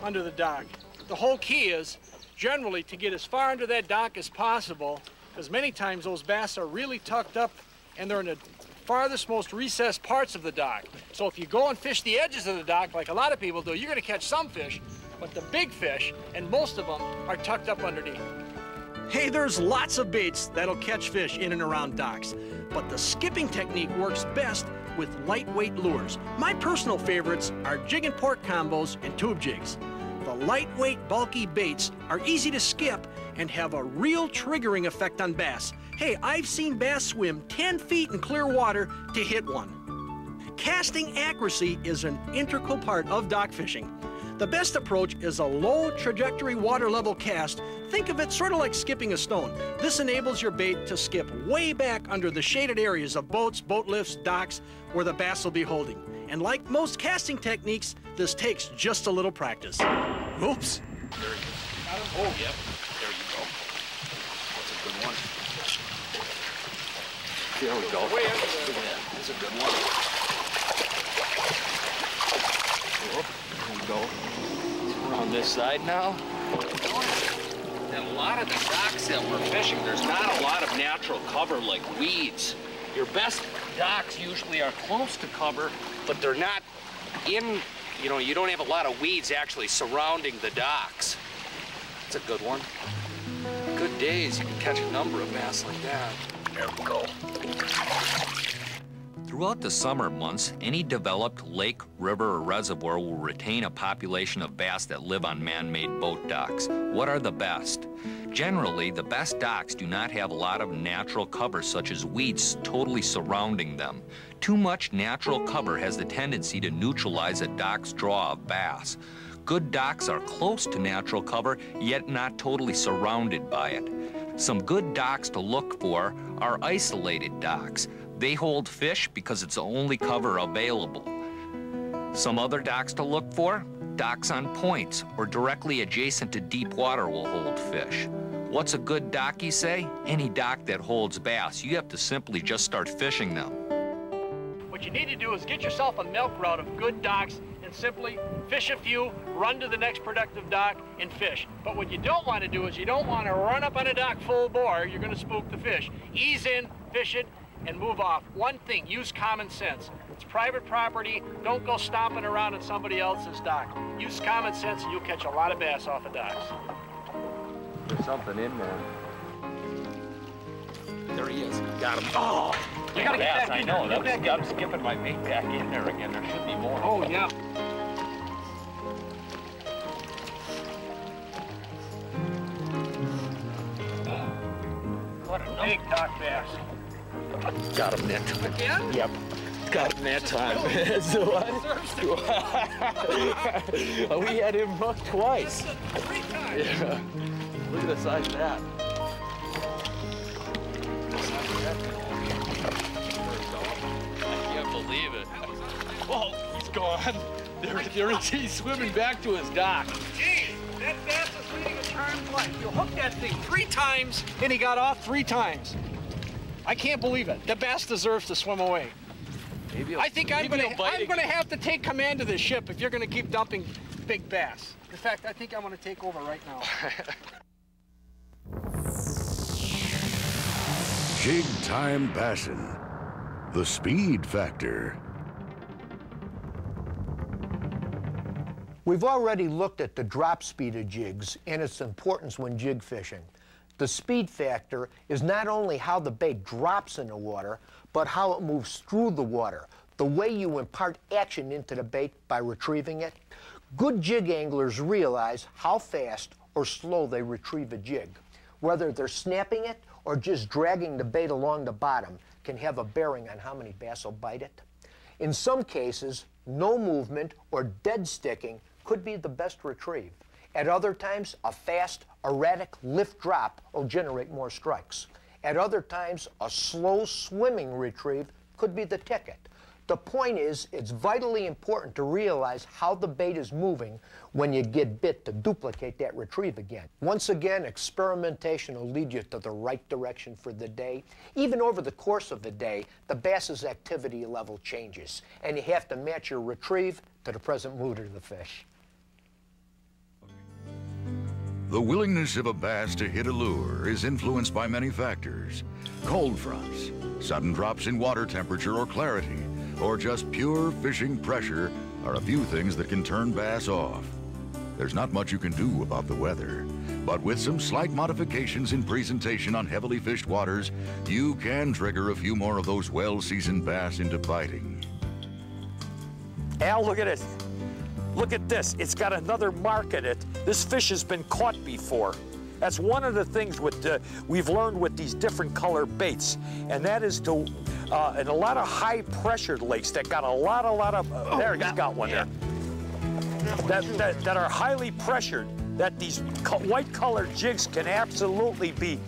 [SPEAKER 6] under the dock. The whole key is generally to get as far under that dock as possible, because many times those bass are really tucked up and they're in the farthest, most recessed parts of the dock. So if you go and fish the edges of the dock, like a lot of people do, you're gonna catch some fish, but the big fish, and most of them, are tucked up underneath. Hey, there's lots of baits that'll catch fish in and around docks, but the skipping technique works best with lightweight lures. My personal favorites are jig and pork combos and tube jigs. The lightweight, bulky baits are easy to skip and have a real triggering effect on bass. Hey, I've seen bass swim 10 feet in clear water to hit one. Casting accuracy is an integral part of dock fishing. The best approach is a low trajectory water level cast. Think of it sort of like skipping a stone. This enables your bait to skip way back under the shaded areas of boats, boat lifts, docks, where the bass will be holding. And like most casting techniques, this takes just a little practice. Oops.
[SPEAKER 3] Oh, yep. There you go. That's a good one. There we go. Look at that. That's a good one. There we go. We're on this side now. And a lot of the docks that we're fishing, there's not a lot of natural cover like weeds. Your best docks usually are close to cover, but they're not in, you know, you don't have a lot of weeds actually surrounding the docks. That's a good one. Good days, you can catch a number of bass like that. There we go.
[SPEAKER 4] Throughout the summer months, any developed lake, river, or reservoir will retain a population of bass that live on man-made boat docks. What are the best? Generally, the best docks do not have a lot of natural cover, such as weeds totally surrounding them. Too much natural cover has the tendency to neutralize a dock's draw of bass. Good docks are close to natural cover, yet not totally surrounded by it. Some good docks to look for are isolated docks. They hold fish because it's the only cover available. Some other docks to look for? Docks on points or directly adjacent to deep water will hold fish. What's a good dock, you say? Any dock that holds bass. You have to simply just start fishing them.
[SPEAKER 6] What you need to do is get yourself a milk route of good docks and simply fish a few, run to the next productive dock, and fish. But what you don't want to do is you don't want to run up on a dock full bore. You're going to spook the fish. Ease in, fish it, and move off. One thing, use common sense. It's private property. Don't go stomping around on somebody else's dock. Use common sense and you'll catch a lot of bass off of docks.
[SPEAKER 3] There's something in there. There he is. Got him. Oh!
[SPEAKER 6] You gotta get back in there.
[SPEAKER 3] I know. I'm skipping my bait back in there again. There should be more.
[SPEAKER 6] Oh, yeah.
[SPEAKER 3] What a
[SPEAKER 6] Big dock bass.
[SPEAKER 3] Got him that time.
[SPEAKER 6] Again?
[SPEAKER 3] Yep. Got him that time. So we had him hooked twice.
[SPEAKER 6] 3 times.
[SPEAKER 3] Yeah. Look at the size of that. I can't believe it. Oh, he's gone. He's swimming back to his dock.
[SPEAKER 6] Gee, that bass is leading a charmed life. You hooked that thing 3 times, and he got off 3 times. I can't believe it. The bass deserves to swim away. I think I'm gonna have to take command of this ship if you're gonna keep dumping big bass. In fact, I think I'm gonna take over right now.
[SPEAKER 1] Jig Time Bassin, the speed factor.
[SPEAKER 2] We've already looked at the drop speed of jigs and its importance when jig fishing. The speed factor is not only how the bait drops in the water, but how it moves through the water, the way you impart action into the bait by retrieving it. Good jig anglers realize how fast or slow they retrieve a jig. Whether they're snapping it or just dragging the bait along the bottom can have a bearing on how many bass will bite it. In some cases, no movement or dead sticking could be the best retrieve. At other times, a fast, erratic lift drop will generate more strikes. At other times, a slow swimming retrieve could be the ticket. The point is, it's vitally important to realize how the bait is moving when you get bit to duplicate that retrieve again. Once again, experimentation will lead you to the right direction for the day. Even over the course of the day, the bass's activity level changes, and you have to match your retrieve to the present mood of the fish.
[SPEAKER 1] The willingness of a bass to hit a lure is influenced by many factors. Cold fronts, sudden drops in water temperature or clarity, or just pure fishing pressure are a few things that can turn bass off. There's not much you can do about the weather, but with some slight modifications in presentation on heavily fished waters, you can trigger a few more of those well-seasoned bass into biting.
[SPEAKER 7] Al, look at it. Look at this. It's got another mark in it. This fish has been caught before. That's one of the things we've learned with these different color baits, and that is to, in a lot of high-pressured lakes that got a lot of, there, he's got one there, that are highly pressured, that these white-colored jigs can absolutely be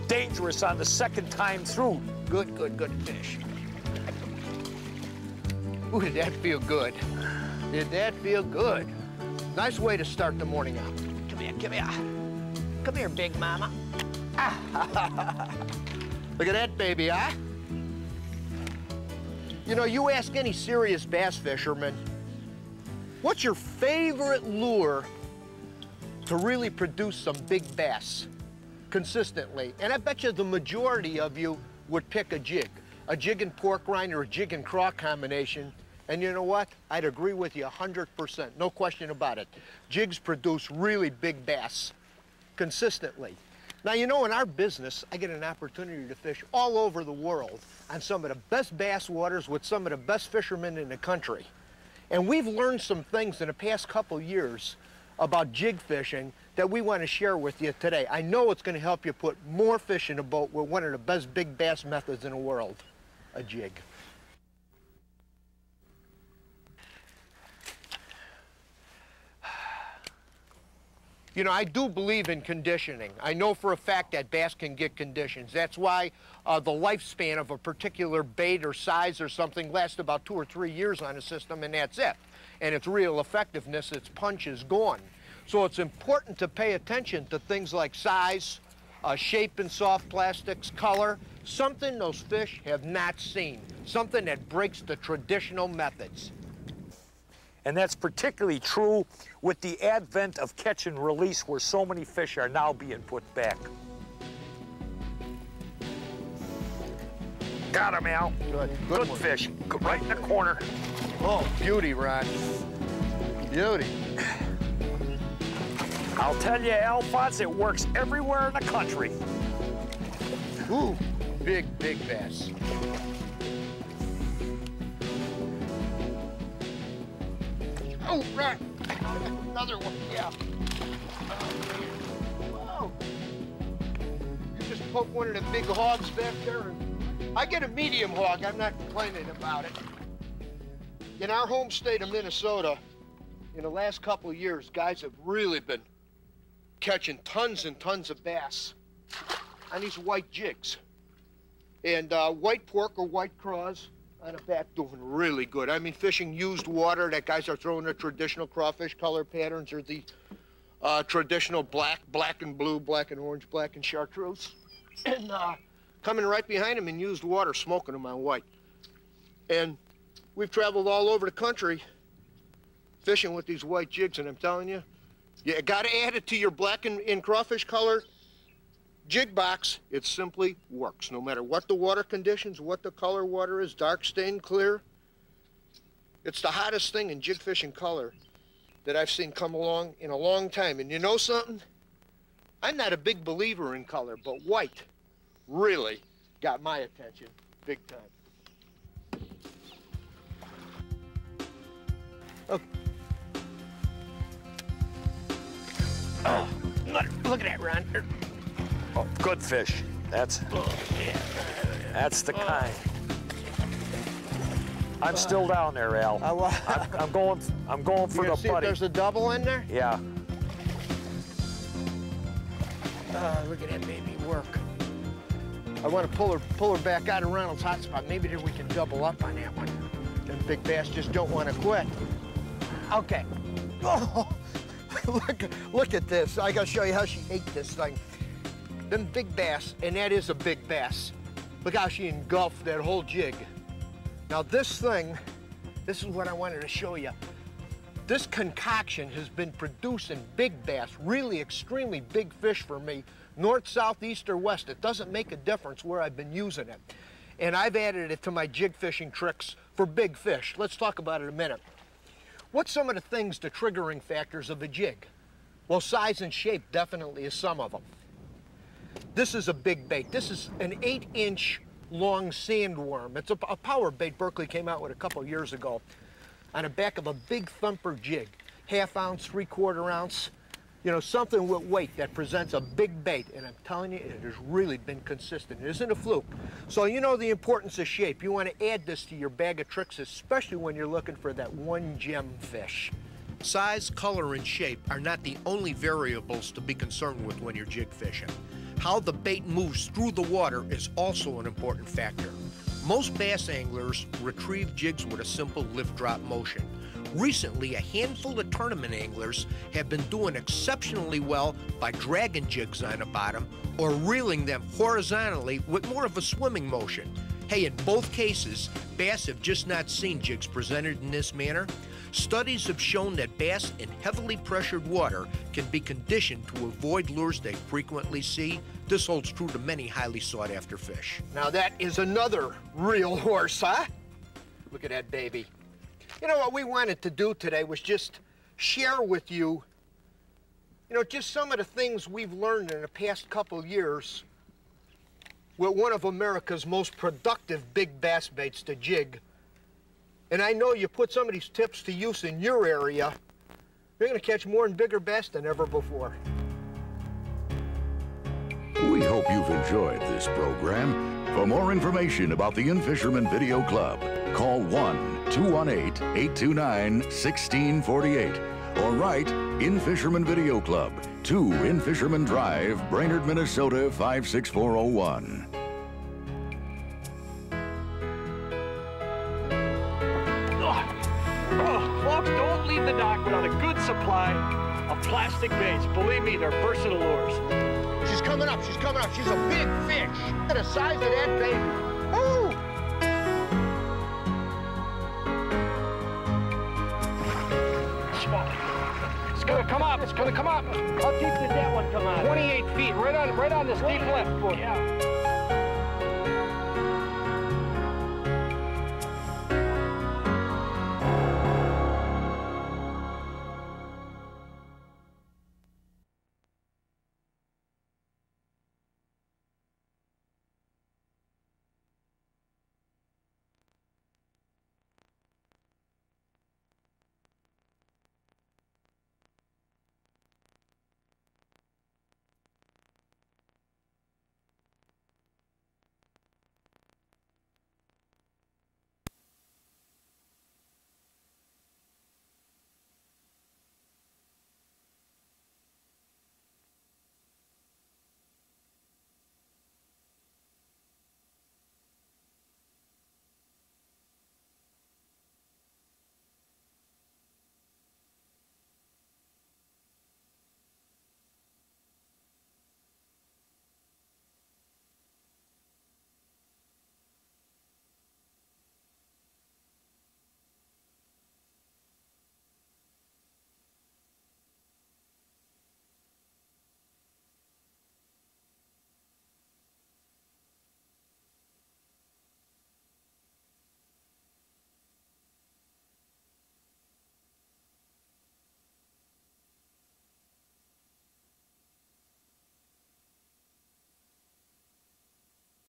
[SPEAKER 7] dangerous on the second time through.
[SPEAKER 2] Good fish. Ooh, did that feel good? Did that feel good? Nice way to start the morning out. Come here, come here. Come here, big mama. Look at that baby, huh? You know, you ask any serious bass fisherman, what's your favorite lure to really produce some big bass consistently? And I bet you the majority of you would pick a jig and pork rind or a jig and craw combination. And you know what? I'd agree with you 100%, no question about it. Jigs produce really big bass consistently. Now, you know, in our business, I get an opportunity to fish all over the world on some of the best bass waters with some of the best fishermen in the country. And we've learned some things in the past couple years about jig fishing that we want to share with you today. I know it's going to help you put more fish in a boat with one of the best big bass methods in the world, a jig. You know, I do believe in conditioning. I know for a fact that bass can get conditions. That's why the lifespan of a particular bait or size or something lasts about 2 or 3 years on a system, and that's it. And its real effectiveness, its punch is gone. So it's important to pay attention to things like size, shape in soft plastics, color, something those fish have not seen, something that breaks the traditional methods.
[SPEAKER 7] And that's particularly true with the advent of catch and release, where so many fish are now being put back. Got him, Al. Good
[SPEAKER 2] one.
[SPEAKER 7] fish. Right in the corner.
[SPEAKER 2] Oh, beauty, Ron. Beauty.
[SPEAKER 7] I'll tell you, Alphonse, it works everywhere in the country.
[SPEAKER 2] Ooh, big bass. Oh, right. Another one, yeah. Whoa. You just poke one of the big hogs back there. And I get a medium hog. I'm not complaining about it. In our home state of Minnesota, in the last couple of years, guys have really been catching tons and tons of bass on these white jigs. And white pork or white craws on a bat doing really good. I mean, fishing used water, that guys are throwing the traditional crawfish color patterns or the traditional black and blue, black and orange, black and chartreuse. And coming right behind them in used water, smoking them on white. And we've traveled all over the country fishing with these white jigs, and I'm telling you, you gotta add it to your black and crawfish color jig box. It simply works. No matter what the water conditions, what the color water is, dark, stained, clear. It's the hottest thing in jig fishing color that I've seen come along in a long time. And you know something? I'm not a big believer in color, but white really got my attention big time. Okay. Oh, look at that, Ron.
[SPEAKER 7] Oh, good fish. That's the kind. I'm still down there, Al. I'm going for the
[SPEAKER 2] see
[SPEAKER 7] buddy.
[SPEAKER 2] If there's a double in there?
[SPEAKER 7] Yeah.
[SPEAKER 2] Look at that baby work. I want to pull her back out of Ronald's hot spot. Maybe then we can double up on that one. Them big bass just don't want to quit. Okay. Oh, look at this. I gotta show you how she ate this thing. Them big bass, and that is a big bass. Look how she engulfed that whole jig. Now this thing, this is what I wanted to show you. This concoction has been producing big bass, really extremely big fish for me, north, south, east, or west. It doesn't make a difference where I've been using it. And I've added it to my jig fishing tricks for big fish. Let's talk about it in a minute. What's some of the things, the triggering factors of a jig? Well, size and shape definitely is some of them. This is a big bait. This is an 8-inch long sandworm. It's a power bait Berkeley came out with a couple years ago on the back of a big thumper jig. 1/2 ounce, 3/4 ounce, you know, something with weight that presents a big bait. And I'm telling you, it has really been consistent. It isn't a fluke. So you know the importance of shape. You want to add this to your bag of tricks, especially when you're looking for that one gem fish. Size, color, and shape are not the only variables to be concerned with when you're jig fishing. How the bait moves through the water is also an important factor. Most bass anglers retrieve jigs with a simple lift-drop motion. Recently, a handful of tournament anglers have been doing exceptionally well by dragging jigs on the bottom or reeling them horizontally with more of a swimming motion. Hey, in both cases, bass have just not seen jigs presented in this manner. Studies have shown that bass in heavily pressured water can be conditioned to avoid lures they frequently see. This holds true to many highly sought-after fish. Now that is another real horse, huh? Look at that baby. You know, what we wanted to do today was just share with you, just some of the things we've learned in the past couple years with one of America's most productive big bass baits to jig. And I know you put some of these tips to use in your area, you're gonna catch more and bigger bass than ever before.
[SPEAKER 1] We hope you've enjoyed this program. For more information about the In-Fisherman Video Club, call 1-218-829-1648 or write In-Fisherman Video Club, 2 In-Fisherman Drive, Brainerd, Minnesota 56401.
[SPEAKER 6] Folks, don't leave the dock without a good supply of plastic baits. Believe me, they're versatile lures.
[SPEAKER 2] She's coming up, she's coming up. She's a big fish. Look at the size of that baby. Woo!
[SPEAKER 6] It's gonna come up, it's gonna come up.
[SPEAKER 2] How deep did that one come out?
[SPEAKER 6] 28 feet, right on this deep left foot.
[SPEAKER 2] Yeah.